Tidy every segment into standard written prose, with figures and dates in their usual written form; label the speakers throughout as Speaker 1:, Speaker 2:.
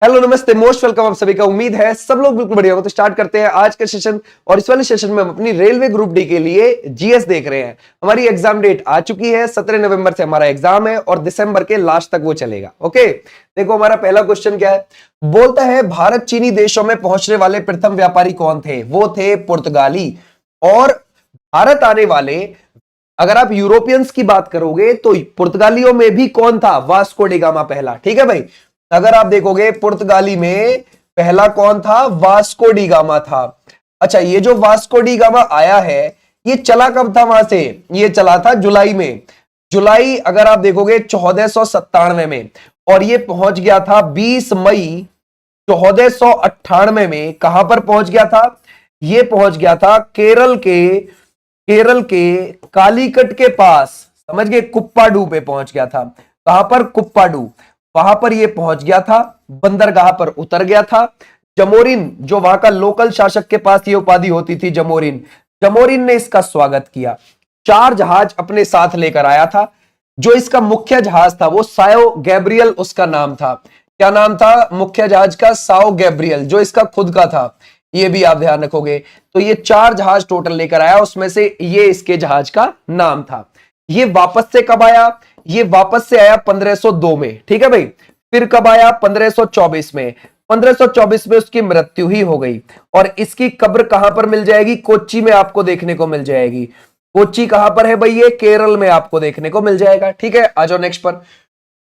Speaker 1: Hello नमस्ते, most welcome आप सभी का। उम्मीद है सब लोग बिल्कुल बढ़िया हो। तो स्टार्ट करते हैं आज का सेशन। और इस वाले सेशन में हम अपनी रेलवे ग्रुप डी के लिए जीएस देख रहे हैं। हमारी एग्जाम डेट आ चुकी है, 17 नवंबर से हमारा एग्जाम है और दिसंबर के लास्ट तक वो चलेगा। ओके, देखो हमारा पहला क्वेश्चन क्या है। बोलता है भारत चीनी देशों में पहुंचने वाले प्रथम व्यापारी कौन थे? वो थे पुर्तगाली। और भारत आने वाले, अगर आप यूरोपियंस की बात करोगे तो पुर्तगालियों में भी कौन था? वास्को डी गामा पहला। ठीक है भाई, अगर आप देखोगे पुर्तगाली में पहला कौन था? वास्को डी गामा था। अच्छा, ये जो वास्को डी गामा आया है, ये चला कब था वहां से? ये चला था जुलाई में। जुलाई अगर आप देखोगे 1497 में, और ये पहुंच गया था 20 मई 1498 में। कहां पर पहुंच गया था? ये पहुंच गया था केरल के कालीकट के पास, समझ गए, कुप्पाडू पे पहुंच गया था। कहां पर? कुप्पाडू। वहां पर ये पहुंच गया था, बंदरगाह पर उतर गया था। जमोरिन, जो वहां का लोकल शासक के पास ये उपाधि होती थी, जमोरिन ने इसका स्वागत किया। 4 जहाज अपने साथ लेकर आया था। जो इसका मुख्य जहाज था वो साओ गैब्रियल उसका नाम था। क्या नाम था मुख्य जहाज का? साओ गैब्रियल, जो इसका खुद का था। ये भी आप ध्यान रखोगे। तो ये 4 जहाज टोटल लेकर आया, उसमें से ये इसके जहाज का नाम था। ये वापस से कब आया? ये वापस से आया 1502 में। ठीक है भाई, फिर कब आया? 1524 में। 1524 में उसकी मृत्यु ही हो गई। और इसकी कब्र कहां पर मिल जाएगी? कोच्चि में आपको देखने को मिल जाएगी। कोच्चि कहां पर है भाई? ये केरल में आपको देखने को मिल जाएगा। ठीक है, आ जाओ नेक्स्ट पर।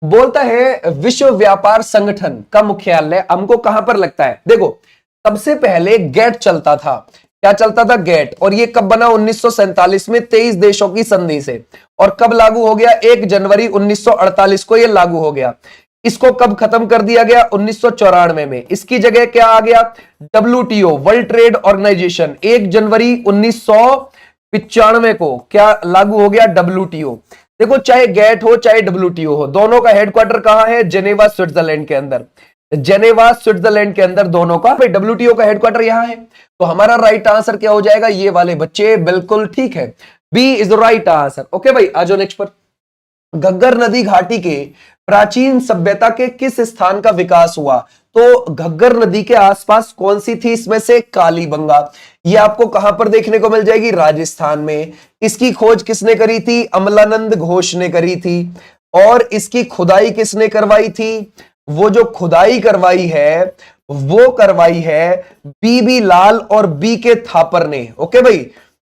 Speaker 1: बोलता है विश्व व्यापार संगठन का मुख्यालय हमको कहां पर लगता है? देखो, सबसे पहले गेट चलता था। क्या चलता था? गेट। और ये कब बना? 1947 में 23 देशों की संधि से। और कब लागू हो गया? 1 जनवरी 1948 को ये लागू हो गया। इसको कब खत्म कर दिया गया? 1994 में। इसकी जगह क्या आ गया? WTO, world trade organization. 1 जनवरी 1995 को क्या लागू हो गया? WTO। देखो, चाहे गेट हो चाहे WTO हो, दोनों का हेडक्वार्टर कहां है? जेनेवा स्विट्जरलैंड के अंदर। जेनेवा स्विट्जरलैंड के अंदर दोनों का। भाई WTO का हेडक्वार्टर यहां है। तो हमारा राइट आंसर क्या हो जाएगा? ये वाले बच्चे बिल्कुल ठीक है, B is the right answer. Okay भाई, आ जाओ नेक्स्ट पर। घग्गर नदी घाटी के प्राचीन सभ्यता के किस स्थान का विकास हुआ? तो घग्गर नदी के आसपास कौन सी थी इसमें से? कालीबंगा। ये आपको कहां पर देखने को मिल जाएगी? राजस्थान में। इसकी खोज किसने करी थी? अमलानंद घोष ने करी थी। और इसकी खुदाई किसने करवाई थी? वो जो खुदाई करवाई है वो करवाई है बीबी लाल और बी के थापर ने। ओके भाई,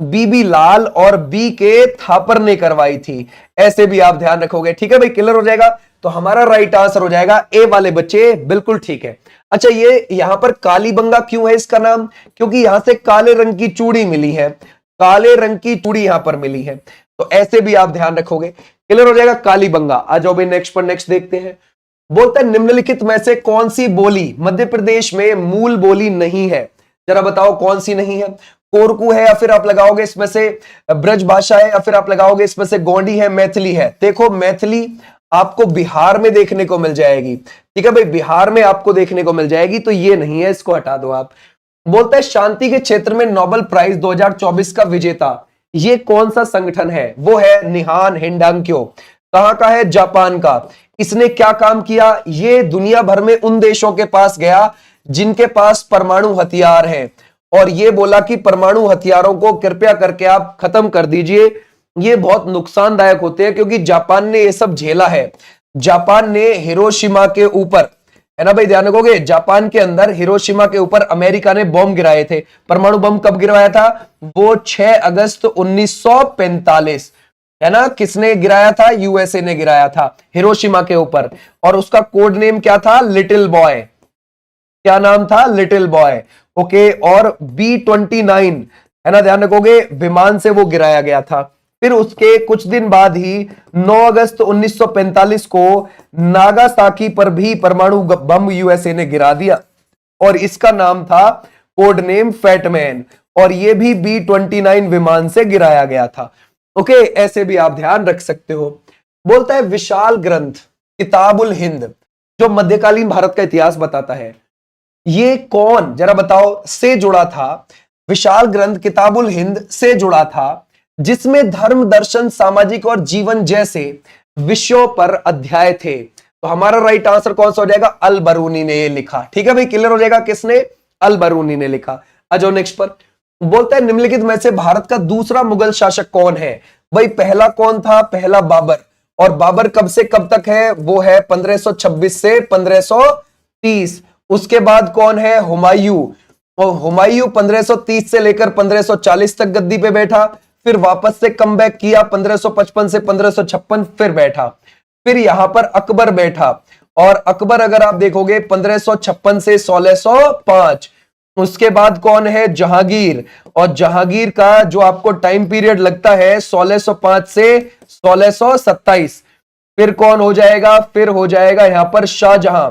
Speaker 1: बीबी लाल और बी के थापर ने करवाई थी। ऐसे भी आप ध्यान रखोगे। ठीक है भाई, क्लियर हो जाएगा। तो हमारा राइट आंसर हो जाएगा ए वाले बच्चे, बिल्कुल ठीक है। अच्छा, ये यहां पर कालीबंगा क्यों है इसका नाम? क्योंकि यहां से काले रंग की चूड़ी मिली है। काले रंग की चूड़ी यहां पर मिली है। तो ऐसे भी आप ध्यान रखोगे, क्लियर हो जाएगा। कालीबंगा। आ जाओ भाई नेक्स्ट पर। नेक्स्ट देखते हैं। बोलता है निम्नलिखित में से कौन सी बोली मध्य प्रदेश में मूल बोली नहीं है? जरा बताओ कौन सी नहीं है। कोरकू है, या फिर आप लगाओगे इसमें से ब्रज भाषा है, या फिर आप लगाओगे इसमें से गोंडी है, मैथिली है। देखो, मैथिली आपको बिहार में देखने को मिल जाएगी। ठीक है भाई, बिहार में आपको देखने को मिल जाएगी। तो ये नहीं है, इसको हटा दो आप। बोलता है शांति के क्षेत्र में नोबेल प्राइज 2024 का विजेता ये कौन सा संगठन है? वो है निहान हिंडांक्यो। कहां का है? जापान का। इसने क्या काम किया? ये दुनिया भर में उन देशों के पास गया जिनके पास परमाणु हथियार है, और ये बोला कि परमाणु हथियारों को कृपया करके आप खत्म कर दीजिए, ये बहुत नुकसानदायक होते हैं। क्योंकि जापान ने ये सब झेला है। जापान ने हिरोशिमा के ऊपर, है ना भाई, ध्यान रखोगे, जापान के अंदर हिरोशिमा के ऊपर अमेरिका ने बम गिराए थे। परमाणु बम कब गिराया था? वो 6 अगस्त 1945, है ना। किसने गिराया था? यूएसए ने गिराया था हिरोशिमा के ऊपर। और उसका कोड नेम क्या था? Little boy. क्या नाम था? Little boy. ओके, और B-29, है ना, ध्यान रखोगे, विमान से वो गिराया गया था। फिर उसके कुछ दिन बाद ही 9 अगस्त 1945 को नागासाकी पर भी परमाणु बम यूएसए ने गिरा दिया, और इसका नाम था कोड नेम फैटमैन। और ये भी B-29 विमान से गिराया गया था। ओके, ऐसे भी आप ध्यान रख सकते हो। बोलता है विशाल ग्रंथ किताबुल हिंद, जो मध्यकालीन भारत का इतिहास बताता है, ये कौन, जरा बताओ, से जुड़ा था? विशाल ग्रंथ किताबुल हिंद से जुड़ा था, जिसमें धर्म, दर्शन, सामाजिक और जीवन जैसे विषयों पर अध्याय थे। तो हमारा राइट आंसर कौन सा हो जाएगा, अल बरूनी ने ये लिखा। ठीक है भाई, क्लियर हो जाएगा, किसने, अल बरूनी ने लिखा। आ जाओ नेक्स्ट पर। बोलता है निम्नलिखित में से भारत का दूसरा मुगल शासक कौन है। भाई पहला कौन था, पहला बाबर, और बाबर कब से कब तक है, वो है 1526 से 1530। उसके बाद कौन है, हुमायूं, और हुमायूं 1530 से लेकर 1540 तक गद्दी पे बैठा, फिर वापस से कम बैक किया 1555 से 1556, फिर बैठा। फिर यहां पर अकबर बैठा, और अकबर अगर आप देखोगे 1556 से 1605। उसके बाद कौन है, जहांगीर, और जहांगीर का जो आपको टाइम पीरियड लगता है 1605 से 1627। फिर कौन हो जाएगा, फिर हो जाएगा यहां पर शाहजहां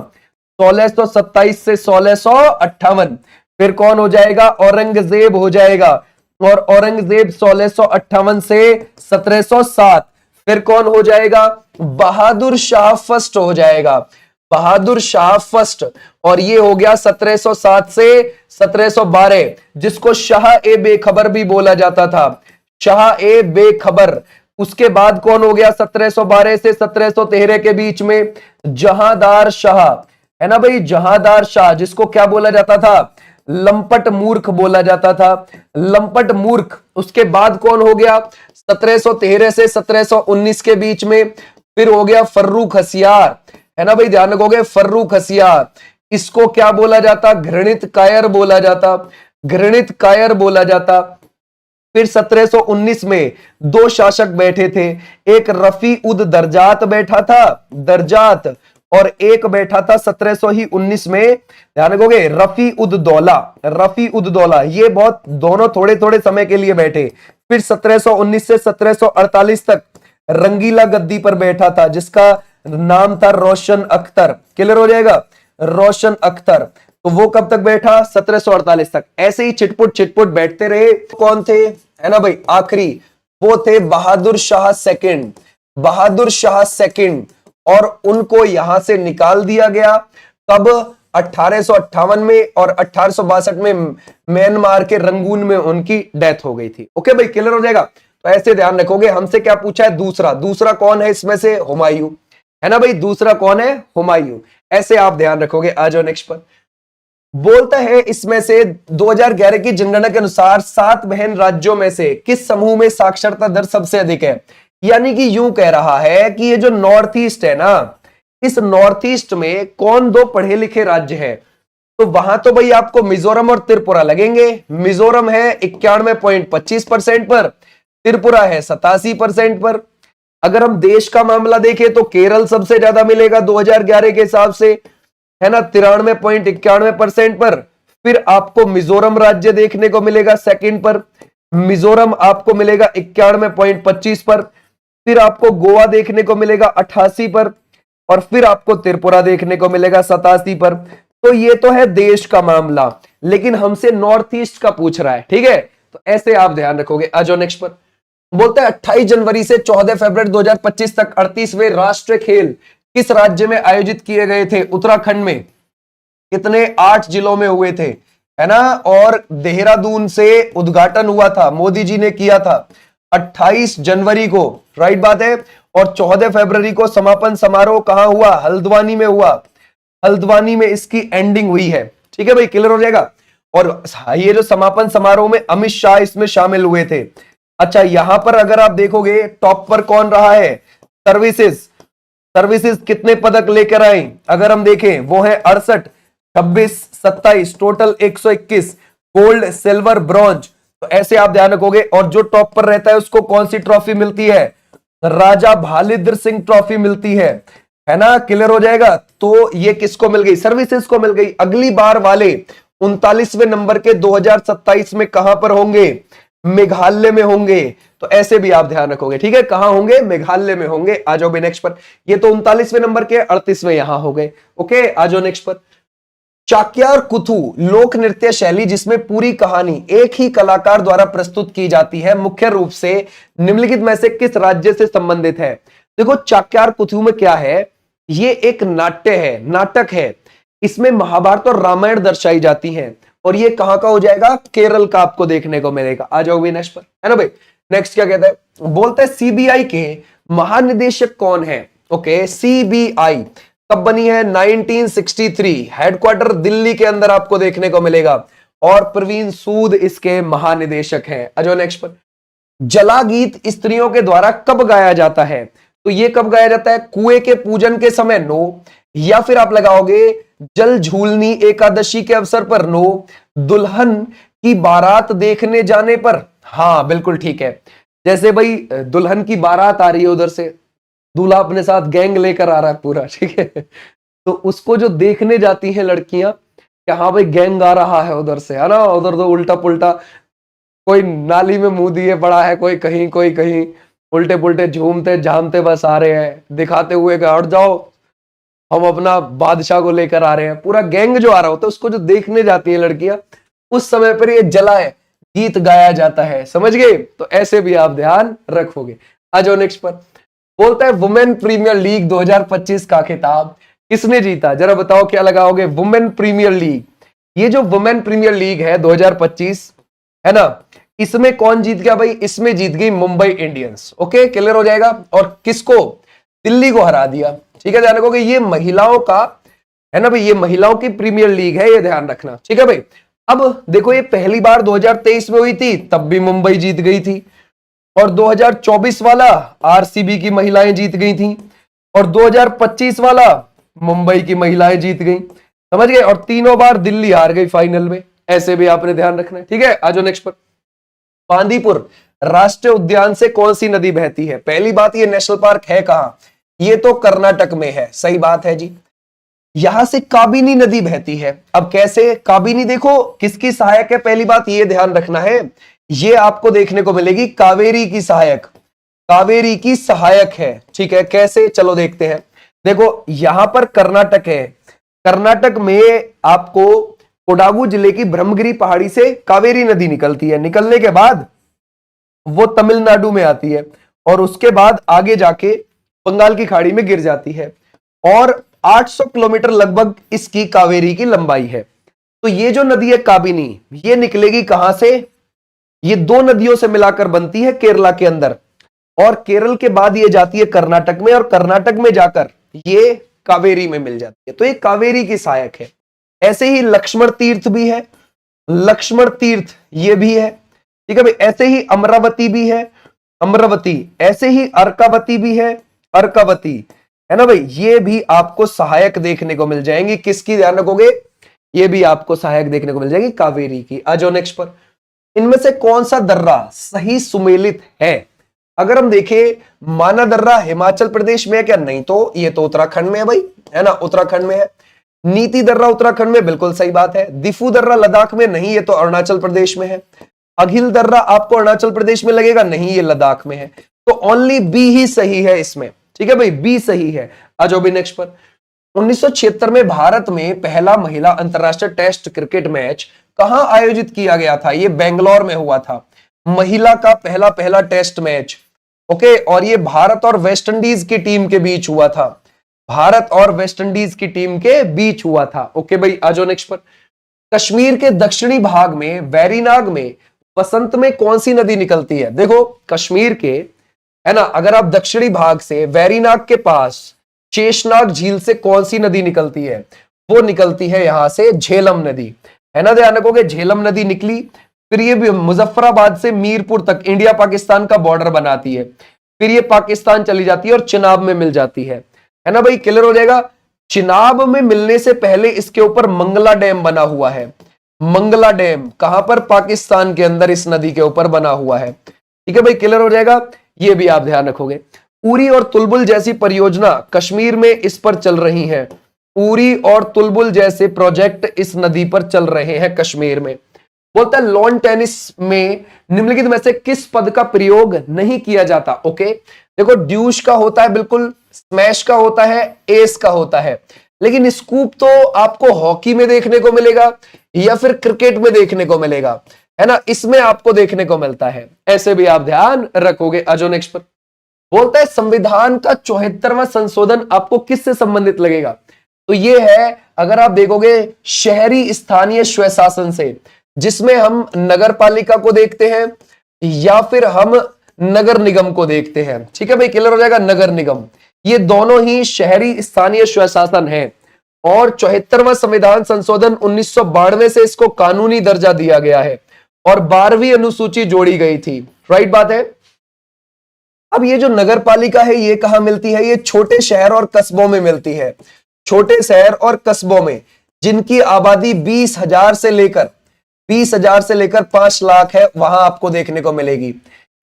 Speaker 1: 1627 से 1658। फिर कौन हो जाएगा, औरंगजेब हो जाएगा, और औरंगजेब 1658 से 1707। फिर कौन हो जाएगा, बहादुर शाह फर्स्ट हो जाएगा, बहादुर शाह फर्स्ट, और ये हो गया 1707 से 1712, जिसको शाह ए बेखबर भी बोला जाता था, शाह ए बेखबर। उसके बाद कौन हो गया 1712 से 1713 के बीच में, जहांदार शाह, है ना भाई, जहांदार शाह, जिसको क्या बोला जाता था, लंपट मूर्ख बोला जाता था, लंपट मूर्ख। उसके बाद कौन हो गया 1713 से 1719 के बीच में, फिर हो गया फर्रुख हसियार, है ना भाई, ध्यान रखोगे, फर्रुख हसियार। इसको क्या बोला जाता, घृणित कायर बोला जाता, घृणित कायर बोला जाता। फिर 1719 में दो शासक बैठे थे, एक रफी उद दरजात बैठा था, दरजात, और एक बैठा था 1719 में, ध्यान रखोगे, रफी उद दौला, रफी उद दौला। ये बहुत दोनों थोड़े थोड़े समय के लिए बैठे। फिर 1719 से 1748 तक रंगीला गद्दी पर बैठा था, जिसका नाम था रोशन अख्तर। क्लियर हो जाएगा, रोशन अख्तर। तो वो कब तक बैठा, 1748 तक। ऐसे ही चिटपुट बैठते रहे। कौन थे, है ना भाई, आखिरी वो थे बहादुर शाह सेकंड, बहादुर शाह सेकंड, और उनको यहां से निकाल दिया गया। तब 1858 में और 1862 में म्यांमार के रंगून में उनकी डेथ हो गई थी। ओके भाई, क्लियर हो जाएगा। तो ऐसे ध्यान रखोगे। हमसे क्या पूछा है, दूसरा, दूसरा कौन है इसमें से, हुमायूं, है ना भाई, दूसरा कौन है, हुमायूं। ऐसे आप ध्यान रखोगे। आ जाओ नेक्स्ट पर। बोलता है इसमें से 2011 की जनगणना के अनुसार 7 बहन राज्यों में से किस समूह में साक्षरता दर सबसे अधिक है। यानी कि यूं कह रहा है कि ये जो नॉर्थ ईस्ट है ना, इस नॉर्थ ईस्ट में कौन दो पढ़े लिखे राज्य है। तो वहां तो भाई आपको मिजोरम और त्रिपुरा लगेंगे। मिजोरम है 91.25% पर, त्रिपुरा है 87% पर। अगर हम देश का मामला देखें तो केरल सबसे ज्यादा मिलेगा 2011 के हिसाब से, है ना, 93.91% पर। फिर आपको मिजोरम राज्य देखने को मिलेगा सेकंड पर, मिजोरम आपको मिलेगा 91.25 पर। फिर आपको गोवा देखने को मिलेगा 88 पर, और फिर आपको त्रिपुरा देखने को मिलेगा 87 पर। तो ये तो है देश का मामला, लेकिन हमसे नॉर्थ ईस्ट का पूछ रहा है। ठीक है, तो ऐसे आप ध्यान रखोगे। आ जाओ नेक्स्ट पर। बोलते हैं 28 जनवरी से 14 फरवरी 2025 तक 38वें राष्ट्रीय खेल किस राज्य में आयोजित किए गए थे। उत्तराखंड में। कितने, 8 जिलों में हुए थे, है ना, और देहरादून से उद्घाटन हुआ था, मोदी जी ने किया था 28 जनवरी को, राइट बात है। और 14 फरवरी को समापन समारोह कहां हुआ, हल्द्वानी में हुआ, हल्द्वानी में इसकी एंडिंग हुई है। ठीक है भाई, क्लियर हो जाएगा। और ये जो समापन समारोह में अमित शाह इसमें शामिल हुए थे। अच्छा, यहां पर अगर आप देखोगे टॉप पर कौन रहा है, सर्विसेज, सर्विसेज कितने पदक लेकर आई, अगर हम देखें वो है 68, 26, 27, टोटल 121, गोल्ड, सिल्वर, ब्रॉन्ज। तो ऐसे आप ध्यान रखोगे। और जो टॉप पर रहता है उसको कौन सी ट्रॉफी मिलती है, राजा भालीद्र सिंह ट्रॉफी मिलती है ना, क्लियर हो जाएगा। तो ये किसको मिल गई, सर्विसेज को मिल गई। अगली बार वाले 39वें नंबर के 2027 में कहां पर होंगे, मेघालय में होंगे। तो ऐसे भी आप ध्यान रखोगे। ठीक है, कहां होंगे, मेघालय में होंगे। आ जाओ भाई नेक्स्ट पर। ये तो 39वें नंबर के, 38वें यहां हो गए। ओके, आ जाओ नेक्स्ट पर। चाक्यार कुथु लोक नृत्य शैली जिसमें पूरी कहानी एक ही कलाकार द्वारा प्रस्तुत की जाती है, मुख्य रूप से निम्नलिखित में से किस राज्य से संबंधित है। देखो, चाक्यार कुथु में क्या है, ये एक नाट्य है, नाटक है। इसमें महाभारत और रामायण दर्शाई जाती हैं, और ये कहां का हो जाएगा, केरल का आपको देखने को मिलेगा। आ जाओ भाई नेक्स्ट पर, है ना भाई। नेक्स्ट क्या कहता है, बोलता है सीबीआई के महानिदेशक कौन है। ओके, सीबीआई कब बनी है? 1963। हेडक्वार्टर दिल्ली के अंदर आपको देखने को मिलेगा और प्रवीण सूद इसके महानिदेशक हैं। आ जाओ नेक्स्ट पर। जला गीत स्त्रियों के द्वारा कब गाया जाता है? तो ये कब गाया जाता है? कुएं के पूजन के समय नो, या फिर आप लगाओगे जल झूलनी एकादशी के अवसर पर नो, दुल्हन की बारात देखने जाने पर हाँ बिल्कुल ठीक है। जैसे भाई दुल्हन की बारात आ रही है, उधर से दूल्हा अपने साथ गैंग लेकर आ रहा है पूरा, ठीक है, तो उसको जो देखने जाती हैं लड़कियां कि हाँ भाई गैंग आ रहा है उधर से, है ना, उधर तो उल्टा पुल्टा कोई नाली में मुंह दिए पड़ा है, कोई कहीं उल्टे पुल्टे झूमते झामते बस आ रहे हैं, दिखाते हुए कि हट जाओ हम अपना बादशाह को लेकर आ रहे हैं। पूरा गैंग जो आ रहा होता है उसको जो देखने जाती है लड़कियां, उस समय पर ये जलाए गीत गाया जाता है। समझ गए? तो ऐसे भी आप ध्यान रखोगे। आ जाओ नेक्स्ट पर। बोलता है वुमेन प्रीमियर लीग 2025 का खिताब किसने जीता? जरा बताओ क्या लगाओगे? Women premiere league. ये जो वुमेन प्रीमियर लीग है 2025, है ना, इसमें कौन जीत गया भाई? इसमें जीत गई मुंबई इंडियंस। ओके, क्लियर हो जाएगा। और किसको? दिल्ली को हरा दिया। ठीक है, ध्यान रखोगे। ये महिलाओं का है ना भाई, ये महिलाओं की प्रीमियर लीग है, ये ध्यान रखना। ठीक है भाई। अब देखो ये पहली बार 2023 में हुई थी, तब भी मुंबई जीत गई थी, और 2024 वाला आरसीबी की महिलाएं जीत गई थी, और 2025 वाला मुंबई की महिलाएं जीत गई। समझ गए? और तीनों बार दिल्ली हार गई फाइनल में। ऐसे भी आपने ध्यान रखना है। ठीक है, आ जाओ नेक्स्ट पर। बांदीपुर राष्ट्रीय उद्यान से कौन सी नदी बहती है? पहली बात, ये नेशनल पार्क है कहां? ये तो कर्नाटक में है। सही बात है जी। यहां से काबिनी नदी बहती है। अब कैसे काबिनी? देखो किसकी सहायक है, पहली बात ये ध्यान रखना है, ये आपको देखने को मिलेगी कावेरी की सहायक, कावेरी की सहायक है। ठीक है, कैसे? चलो देखते हैं। देखो यहां पर कर्नाटक है, कर्नाटक में आपको कोडागु जिले की ब्रह्मगिरी पहाड़ी से कावेरी नदी निकलती है। निकलने के बाद वो तमिलनाडु में आती है, और उसके बाद आगे जाके बंगाल की खाड़ी में गिर जाती है, और 800 किलोमीटर लगभग इसकी कावेरी की लंबाई है। तो ये जो नदी है काबिनी, ये निकलेगी कहां से? ये दो नदियों से मिलाकर बनती है केरला के अंदर, और केरल के बाद ये जाती है कर्नाटक में, और कर्नाटक में जाकर ये कावेरी में मिल जाती है। तो ये कावेरी की सहायक है। ऐसे ही लक्ष्मण तीर्थ भी है, लक्ष्मण तीर्थ ये भी है। ठीक है भाई। ऐसे ही अमरावती भी है, अमरावती। ऐसे ही अर्कावती भी है, अर्कावती, है ना भाई। ये भी आपको सहायक देखने को मिल जाएंगी। किसकी? ध्यान रखोगे, ये भी आपको सहायक देखने को मिल जाएगी कावेरी की। आ जाओ नेक्स्ट पर। इनमें से कौन सा दर्रा सही सुमेलित है? अगर हम देखें, माना दर्रा हिमाचल प्रदेश में है क्या? नहीं, तो ये तो उत्तराखंड में है भाई, है ना, उत्तराखंड में है। नीति दर्रा उत्तराखंड में, बिल्कुल सही बात है। दिफू दर्रा लद्दाख में नहीं, ये तो अरुणाचल प्रदेश में है। अघिल दर्रा आपको अरुणाचल प्रदेश में लगेगा, नहीं, ये लद्दाख में है। तो ओनली बी ही सही है इसमें। ठीक है भाई, बी सही है। आ जाओ भी नेक्स्ट पर। 1976 में भारत में पहला महिला अंतरराष्ट्रीय टेस्ट क्रिकेट मैच कहां आयोजित किया गया था? ये बेंगलोर में हुआ था, महिला का पहला टेस्ट मैच। ओके, और ये भारत और वेस्ट इंडीज की टीम के बीच हुआ था, भारत और वेस्ट इंडीज की टीम के बीच हुआ था। ओके भाई, आ जाओ नेक्स्ट पर। कश्मीर के दक्षिणी भाग में वैरीनाग में बसंत में कौन सी नदी निकलती है? देखो कश्मीर के, है ना, अगर आप दक्षिणी भाग से वैरीनाग के पास शेषनाग झील से कौन सी नदी निकलती है? वो निकलती है यहां से झेलम नदी, है ना, ध्यान रखोगे। झेलम नदी निकली, फिर ये भी मुजफ्फराबाद से मीरपुर तक इंडिया पाकिस्तान का बॉर्डर बनाती है, फिर ये पाकिस्तान चली जाती है और चिनाब में मिल जाती है ना भाई, क्लियर हो जाएगा। चिनाब में मिलने से पहले इसके ऊपर मंगला डैम बना हुआ है। मंगला डैम कहां पर? पाकिस्तान के अंदर इस नदी के ऊपर बना हुआ है। ठीक है भाई, क्लियर हो जाएगा। ये भी आप ध्यान रखोगे। उरी और तुलबुल जैसी परियोजना कश्मीर में इस पर चल रही है। उरी और तुलबुल जैसे प्रोजेक्ट इस नदी पर चल रहे हैं कश्मीर में। बोलता है लॉन टेनिस में निम्नलिखित में से किस पद का प्रयोग नहीं किया जाता? ओके, देखो ड्यूश का होता है बिल्कुल, स्मैश का होता है, एस का होता है, लेकिन स्कूप तो आपको हॉकी में देखने को मिलेगा या फिर क्रिकेट में देखने को मिलेगा, है ना, इसमें आपको देखने को मिलता है। ऐसे भी आप ध्यान रखोगे। अजो नेक्स्ट पर। बोलता है संविधान का 74वां संशोधन आपको किससे संबंधित लगेगा? तो ये है, अगर आप देखोगे, शहरी स्थानीय स्वशासन से, जिसमें हम नगर पालिका को देखते हैं या फिर हम नगर निगम को देखते हैं। ठीक है भाई, क्लियर हो जाएगा। नगर निगम, ये दोनों ही शहरी स्थानीय स्वशासन है। और 74वां संविधान संशोधन 1992 से इसको कानूनी दर्जा दिया गया है और 12वीं अनुसूची जोड़ी गई थी। राइट बात है। अब ये जो नगर पालिका है ये कहां मिलती है? ये छोटे शहर और कस्बों में मिलती है। छोटे शहर और कस्बों में जिनकी आबादी 20,000 से लेकर 5 लाख है, वहां आपको देखने को मिलेगी।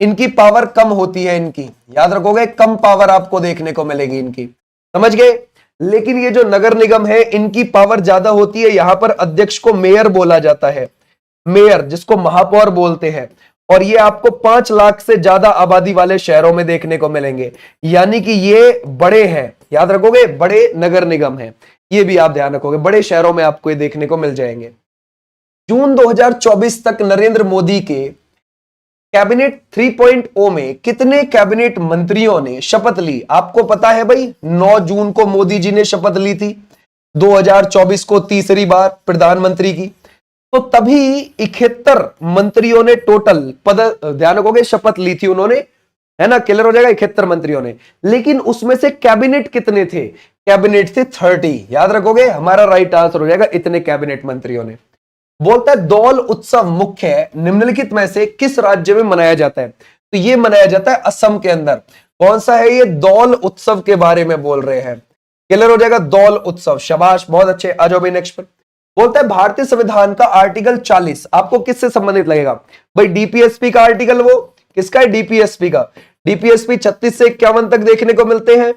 Speaker 1: इनकी पावर कम होती है, इनकी याद रखोगे, कम पावर आपको देखने को मिलेगी इनकी, समझ गए। लेकिन ये जो नगर निगम है इनकी पावर ज्यादा होती है। यहां पर अध्यक्ष को मेयर बोला जाता है, मेयर जिसको महापौर बोलते हैं। और ये आपको 5 लाख से ज्यादा आबादी वाले शहरों में देखने को मिलेंगे, यानी कि ये बड़े हैं, याद रखोगे, बड़े नगर निगम हैं। ये भी आप ध्यान रखोगे, बड़े शहरों में आपको ये देखने को मिल जाएंगे। जून 2024 तक नरेंद्र मोदी के कैबिनेट 3.0 में कितने कैबिनेट मंत्रियों ने शपथ ली? आपको पता है भाई, 9 जून को मोदी जी ने शपथ ली थी, 2024 को तीसरी बार प्रधानमंत्री की। तो तभी 71 मंत्रियों ने टोटल पद, ध्यान रखोगे, शपथ ली थी उन्होंने, है ना, क्लियर हो जाएगा, 71 मंत्रियों ने। लेकिन उसमें से कैबिनेट कितने थे? कैबिनेट थे 30, याद रखोगे, हमारा राइट आंसर हो जाएगा इतने कैबिनेट मंत्रियों ने। बोलता है दौल उत्सव मुख्य निम्नलिखित में से किस राज्य में मनाया जाता है? तो ये मनाया जाता है असम के अंदर। कौन सा है ये? दौल उत्सव के बारे में बोल रहे हैं, क्लियर हो जाएगा, दौल उत्सव। शाबाश, बहुत अच्छे। आ जाओ भाई नेक्स्ट पर। बोलता है भारतीय संविधान का आर्टिकल 40 आपको किससे संबंधित लगेगा? भाई डीपीएसपी का आर्टिकल, वो किसका है? डीपीएसपी का। डीपीएसपी 36 से 51 तक देखने को मिलते हैं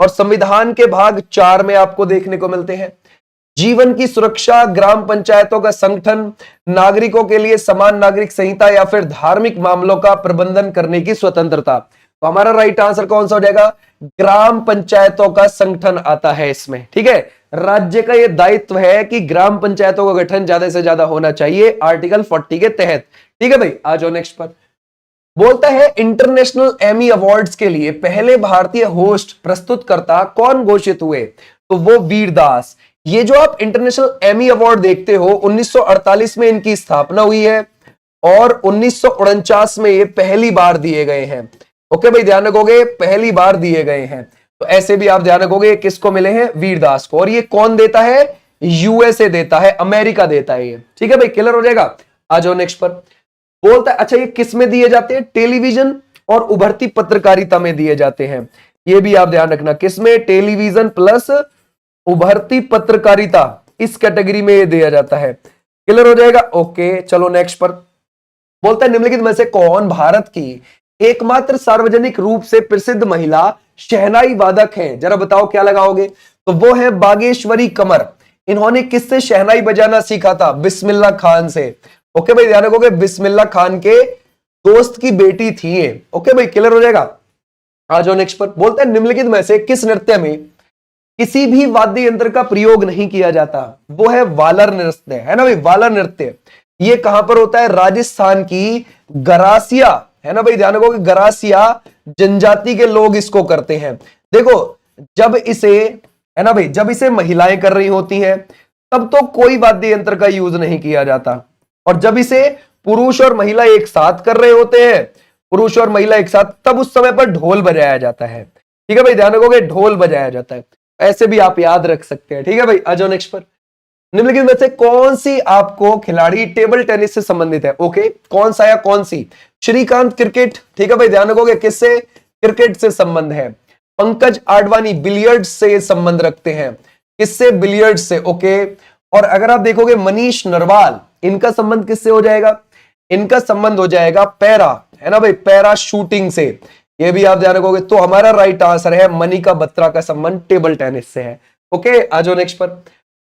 Speaker 1: और संविधान के भाग 4 में आपको देखने को मिलते हैं। जीवन की सुरक्षा, ग्राम पंचायतों का संगठन, नागरिकों के लिए समान नागरिक संहिता या फिर धार्मिक मामलों का प्रबंधन करने की स्वतंत्रता। तो हमारा राइट आंसर कौन सा हो जाएगा? ग्राम पंचायतों का संगठन आता है इसमें, ठीक है। राज्य का यह दायित्व है कि ग्राम पंचायतों का गठन ज्यादा से ज्यादा होना चाहिए आर्टिकल 40 के तहत, ठीक है भाई। आ जाओ नेक्स्ट पर। बोलता है इंटरनेशनल एमी अवार्ड्स के लिए पहले भारतीय होस्ट प्रस्तुतकर्ता कौन घोषित हुए? तो वो वीरदास। ये जो आप इंटरनेशनल एमी अवार्ड देखते हो, 1948 में इनकी स्थापना हुई है और 1949 में ये पहली बार दिए गए हैं। ओके भाई, ध्यान रखोगे, पहली बार दिए गए हैं। तो ऐसे भी आप ध्यान रखोगे, किसको मिले हैं? वीरदास को। और ये कौन देता है? यूएसए देता है, अमेरिका देता है ये, ठीक है भाई, क्लियर हो जाएगा। आ जाओ नेक्स्ट पर। बोलता है अच्छा ये किस में दिए जाते हैं? टेलीविजन और उभरती पत्रकारिता में दिए जाते हैं। ये भी आप ध्यान रखना, किसमें? टेलीविजन प्लस उभरती पत्रकारिता, इस कैटेगरी में ये दिया जाता है, क्लियर हो जाएगा। ओके चलो नेक्स्ट पर। बोलता है निम्नलिखित में से कौन भारत की एकमात्र सार्वजनिक रूप से प्रसिद्ध महिला शहनाई वादक है? जरा बताओ क्या लगाओगे? तो वो है बागेश्वरी कमर। इन्होंने किससे शहनाई बजाना सीखा था? बिस्मिल्लाह खान से। ओके भाई, ध्यान रखोगे, बिस्मिल्लाह खान के दोस्त की बेटी थी ये। ओके भाई, क्लियर हो जाएगा। आ जाओ नेक्स्ट पर। बोलता है निम्नलिखित में से किस नृत्य में किसी भी वाद्य यंत्र का प्रयोग नहीं किया जाता? वो है वालर नृत्य, है ना भाई, वालर नृत्य। ये कहां पर होता है? राजस्थान की गरासिया, है ना भाई, ध्यान रखोगे, गरासिया जनजाति के लोग इसको करते हैं। देखो जब इसे, है ना भाई, जब इसे महिलाएं कर रही होती हैं तब तो कोई वाद्य यंत्र का यूज नहीं किया जाता, और जब इसे पुरुष और महिला एक साथ कर रहे होते हैं, पुरुष और महिला एक साथ, तब उस समय पर ढोल बजाया जाता है, ठीक है भाई, ध्यान रखोगे, ढोल बजाया जाता है। ऐसे भी आप याद रख सकते हैं, ठीक है भाई। आ जाओ नेक्स्ट पर। निम्नलिखित में से कौन सी आपको खिलाड़ी टेबल टेनिस से संबंधित है? ओके, कौन सा या कौन सी? श्रीकांत क्रिकेट, ठीक है भाई, ध्यान रखोगे, किससे? क्रिकेट से संबंध है। पंकज आडवाणी बिलियर्ड्स से संबंध रखते हैं, किससे? बिलियर्ड्स से। ओके, और अगर आप देखोगे मनीष नरवाल, इनका संबंध किससे हो जाएगा? इनका संबंध हो जाएगा पैरा, है ना भाई, पैरा शूटिंग से। ये भी आप ध्यान रखोगे। तो हमारा राइट आंसर है मनिका बत्रा का संबंध टेबल टेनिस से है। ओके, आ जाओ नेक्स्ट पर।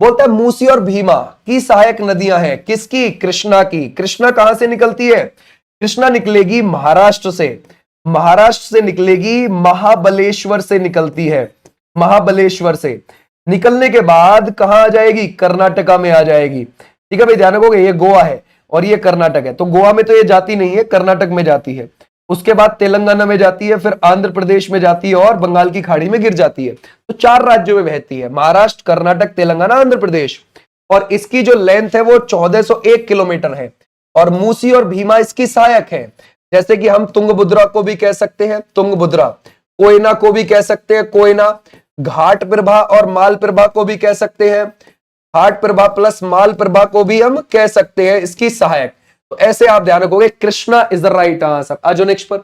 Speaker 1: बोलता है मूसी और भीमा की सहायक नदियां हैं, किसकी? कृष्णा की। कृष्णा कहां से निकलती है? कृष्णा निकलेगी महाराष्ट्र से, महाराष्ट्र से निकलेगी, महाबलेश्वर से निकलती है, महाबलेश्वर से निकलने के बाद कहां आ जाएगी? कर्नाटका में आ जाएगी, ठीक है भाई, ध्यान रखोगे। ये गोवा है और ये कर्नाटक है, तो गोवा में तो ये जाती नहीं है, कर्नाटक में जाती है, उसके बाद तेलंगाना में जाती है, फिर आंध्र प्रदेश में जाती है और बंगाल की खाड़ी में गिर जाती है। तो 4 राज्यों में बहती है, महाराष्ट्र, कर्नाटक, तेलंगाना, आंध्र प्रदेश। और इसकी जो लेंथ है वो 1401 किलोमीटर है, और मूसी और भीमा इसकी सहायक है। जैसे कि हम तुंगभद्रा को भी कह सकते हैं, तुंगभद्रा, कोयना को भी कह सकते हैं, कोयना। घाट प्रभा और माल प्रभा को भी कह सकते हैं, घाट प्रभा प्लस माल प्रभा को भी हम कह सकते हैं इसकी सहायक। तो ऐसे आप ध्यान रखोगे, Krishna is the right answer. आज नेक्स्ट पर,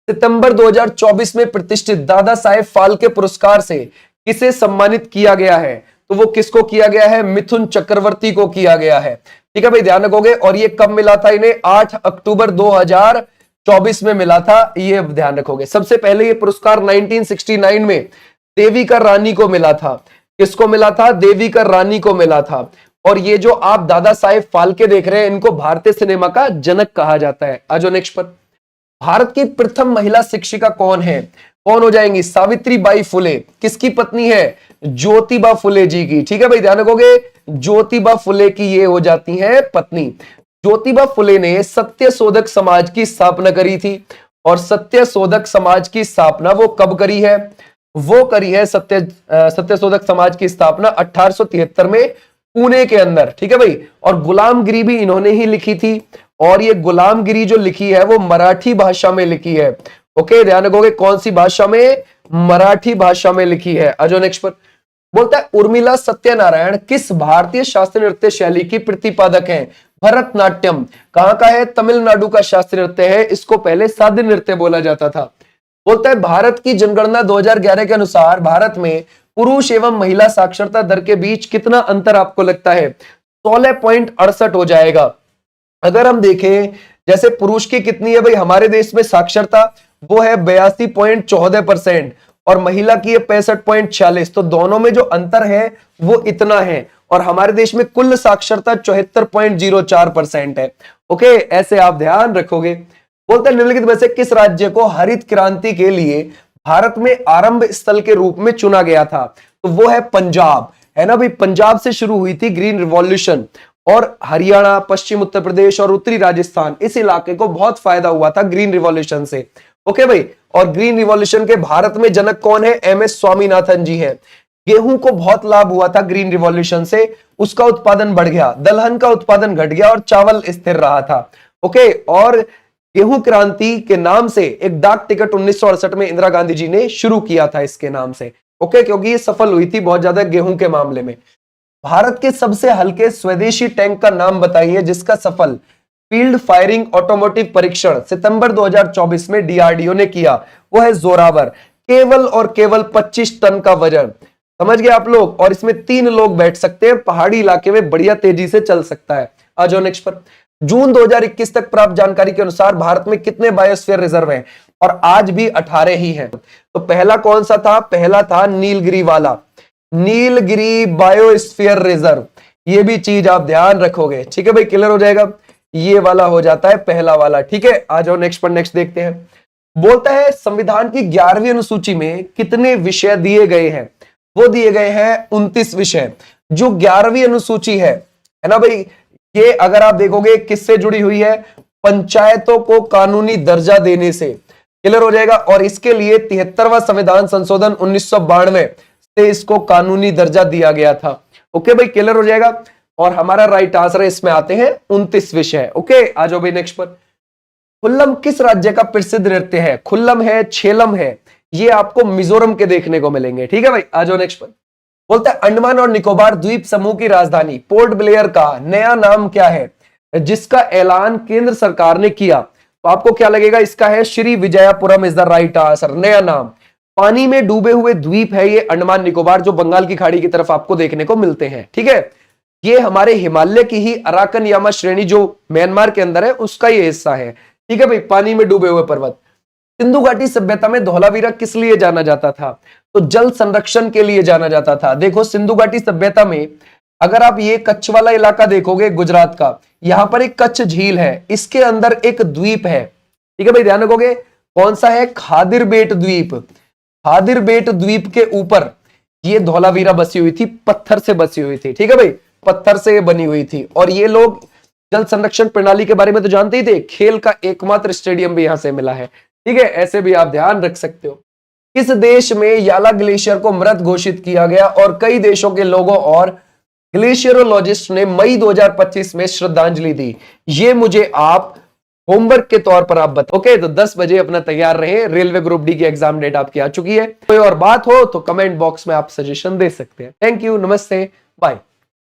Speaker 1: सितंबर 2024 में प्रतिष्ठित दादा साहेब फाल्के पुरस्कार से किसे सम्मानित किया गया है? तो वो किसको किया गया है? मिथुन चक्रवर्ती को किया गया है। ठीक है भाई, ध्यान रखोगे। और ये कब मिला था इन्हें? 8 अक्टूबर 2024 में मिला था, ये ध्यान रखोगे। सबसे पहले ये पुरस्कार 1969 में देविकर रानी को मिला था। किसको मिला था? देविकर रानी को मिला था। और ये जो आप दादा साहेब फाल्के देख रहे हैं, इनको भारतीय सिनेमा का जनक कहा जाता है। आज नेक्स्ट पर, भारत की प्रथम महिला शिक्षिका कौन है? कौन हो जाएंगी? सावित्री बाई फुले। किसकी पत्नी है? ज्योतिबा फुले जी की। ठीक है भाई, ध्यान रखोगे, ज्योतिबा फुले की ये हो जाती है पत्नी। ज्योतिबा फुले ने सत्यशोधक समाज की स्थापना करी थी। और सत्यशोधक समाज की स्थापना वो कब करी है? वो करी है सत्यशोधक समाज की स्थापना 1873 में पुणे के अंदर। ठीक है भाई, और गुलामगिरी भी इन्होंने ही लिखी थी। और ये गुलामगिरी जो लिखी है वो मराठी भाषा में लिखी है। ओके, ध्यान रखोगे, कौन सी भाषा में? मराठी भाषा में लिखी है। आज नेक्स्ट पर, बोलता है उर्मिला सत्यनारायण किस भारतीय शास्त्रीय नृत्य शैली की प्रतिपादक हैं? भरतनाट्यम। कहां का है? तमिलनाडु का शास्त्रीय नृत्य है। इसको पहले साध्य नृत्य बोला जाता था। बोलता है भारत की जनगणना 2011 के अनुसार भारत में पुरुष एवं महिला साक्षरता दर के बीच कितना अंतर आपको लगता है? 16.68 हो जाएगा। अगर हम देखें, जैसे पुरुष की कितनी है भाई हमारे देश में साक्षरता? वो है 82.14% और महिला की है 65.46। तो दोनों में जो अंतर है वो इतना है। और हमारे देश में कुल साक्षरता 74.04% है। ओके, ऐसे आप ध्यान रखोगे। बोलते हैं निम्नलिखित में से किस राज्य को हरित क्रांति के लिए भारत में आरंभ स्थल के रूप में चुना गया था? तो वो है पंजाब, है ना भाई। पंजाब से शुरू हुई थी ग्रीन रिवॉल्यूशन। और हरियाणा, पश्चिम उत्तर प्रदेश और उत्तरी राजस्थान, इस इलाके को बहुत फायदा हुआ था ग्रीन रिवॉल्यूशन से। ओके भाई, और ग्रीन रिवॉल्यूशन के भारत में जनक कौन है? एमएस स्वामीनाथन जी हैं। गेहूं को बहुत लाभ हुआ था ग्रीन रिवॉल्यूशन से, उसका उत्पादन बढ़ गया, दलहन का उत्पादन घट गया और चावल स्थिर रहा था। ओके, और गेहूं क्रांति के नाम से एक डाक टिकट 1968 में इंदिरा गांधी जी ने शुरू किया था इसके नाम से। ओके, क्योंकि ये सफल हुई थी बहुत ज्यादा गेहूं के मामले में। भारत के सबसे हल्के स्वदेशी टैंक का नाम बताइए जिसका सफल फील्ड फायरिंग ऑटोमोटिव परीक्षण सितंबर 2024 में डीआरडीओ ने किया। वो है जोरावर। केवल और केवल 25 टन का वजन। समझ गए आप लोग? और इसमें 3 लोग बैठ सकते हैं, पहाड़ी इलाके में बढ़िया तेजी से चल सकता है। आ जाओ नेक्स्ट पर। जून 2021 तक प्राप्त जानकारी के अनुसार भारत में कितने बायोस्फीयर रिजर्व हैं? और आज भी 18 ही हैं। तो पहला कौन सा था? पहला था नीलगिरी वाला, नीलगिरी बायोस्फीयर रिजर्व। ये भी चीज आप ध्यान रखोगे। ठीक है भाई, क्लियर हो जाएगा। ये वाला हो जाता है पहला वाला। ठीक है, आ जाओ नेक्स्ट पर। नेक्स्ट देखते हैं। बोलता है संविधान की 11वीं अनुसूची में कितने विषय दिए गए हैं? वो दिए गए हैं 29 विषय। जो 11वीं अनुसूची है ना भाई, ये अगर आप देखोगे किससे जुड़ी हुई है? पंचायतों को कानूनी दर्जा देने से। क्लियर हो जाएगा। और इसके लिए 73वां संविधान संशोधन 1992 से इसको कानूनी दर्जा दिया गया था। ओके भाई, क्लियर हो जाएगा। और हमारा राइट आंसर इसमें आते हैं 29 विषय। ओके, आ जाओ भाई नेक्स्ट पर। खुल्लम किस राज्य का प्रसिद्ध नृत्य है? खुल्लम है, छेलम है, ये आपको मिजोरम के देखने को मिलेंगे। ठीक है भाई, आ जाओ नेक्स्ट पर। बोलता है अंडमान और निकोबार द्वीप समूह की राजधानी पोर्ट ब्लेयर का नया नाम क्या है जिसका ऐलान केंद्र सरकार ने किया? तो आपको क्या लगेगा? इसका है Shri Vijayapuram is the right answer. नया नाम। पानी में डूबे हुए द्वीप है ये अंडमान निकोबार, जो बंगाल की खाड़ी की तरफ आपको देखने को मिलते हैं। ठीक है, ये हमारे हिमालय की ही अराकन यामा श्रेणी जो म्यांमार के अंदर है उसका ये हिस्सा है। ठीक है भाई, पानी में डूबे हुए पर्वत। सिंधु घाटी सभ्यता में धौलावीरा किस लिए जाना जाता था? तो जल संरक्षण के लिए जाना जाता था। देखो सिंधु घाटी सभ्यता में अगर आप ये कच्छ वाला इलाका देखोगे गुजरात का, यहां पर एक कच्छ झील है, इसके अंदर एक द्वीप है। ठीक है भाई, ध्यान रखोगे। कौन सा है? खादिर बेट द्वीप। खादिर बेट द्वीप के ऊपर ये धौलावीरा बसी हुई थी, पत्थर से बसी हुई थी। ठीक है भाई, पत्थर से बनी हुई थी। और ये लोग जल संरक्षण प्रणाली के बारे में तो जानते ही थे, खेल का एकमात्र स्टेडियम भी यहां से मिला है। ठीक है, ऐसे भी आप ध्यान रख सकते हो। किस देश में याला ग्लेशियर को मृत घोषित किया गया और कई देशों के लोगों और ग्लेशियरोलॉजिस्ट ने मई 2025 में श्रद्धांजलि दी? ये मुझे आप होमवर्क के तौर पर आप बताओ। ओके, तो 10 बजे अपना तैयार रहे। रेलवे ग्रुप डी की एग्जाम डेट आपकी आ चुकी है। कोई और बात हो तो कमेंट बॉक्स में आप सजेशन दे सकते हैं। थैंक यू, नमस्ते, बाय।